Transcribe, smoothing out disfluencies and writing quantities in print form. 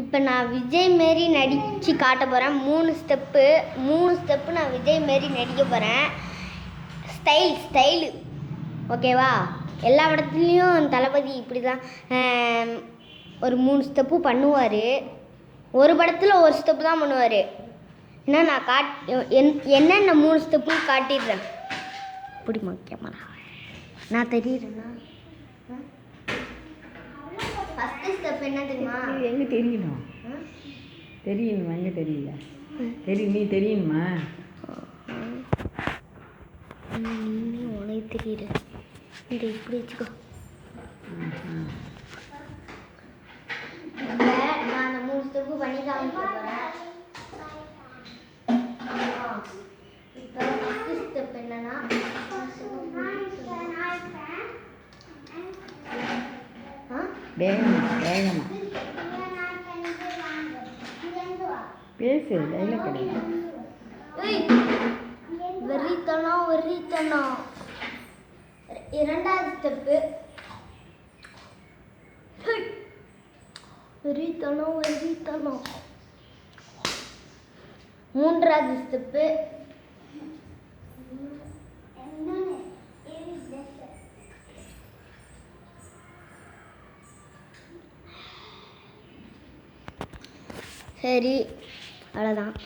இப்போ நான் விஜய் மாரி நடித்து காட்ட போகிறேன். 3 ஸ்டெப்பு நான் விஜய் மாரி நடிக்க போகிறேன். ஸ்டைலு ஓகேவா? எல்லா இடத்துலையும் தளபதி இப்படி தான் ஒரு 3 ஸ்டெப்பு பண்ணுவார். ஒரு படத்தில் ஒரு ஸ்டெப்பு தான் பண்ணுவார். ஏன்னா நான் என்னென்ன 3 ஸ்டெப்புன்னு காட்டிடுறேன். பிடிமா கேமரா? நான் தெரியுறேன்னா ஃபஸ்ட்டு ஸ்டெப் என்ன தெரியுமா? எங்கே தெரியணும்? தெரியணுமா? எங்கே தெரியல? நீ தெரியணுமா? நீ உனக்கு தெரியுது. இதை இப்படி வச்சுக்கோ. நான் அந்த 3 ஸ்டெப்பு பண்ணி காமிக்க போகிறேன். இப்போ ஃபஸ்ட்டு ஸ்டெப் என்னன்னா வேகமா பேசு. டைலாக் கிடையாது. வெறித்தனம். இரண்டாவது ஸ்டெப்பு வெறித்தனம். மூன்றாவது ஸ்டெப்பு சரி, அவ்வளோதான்.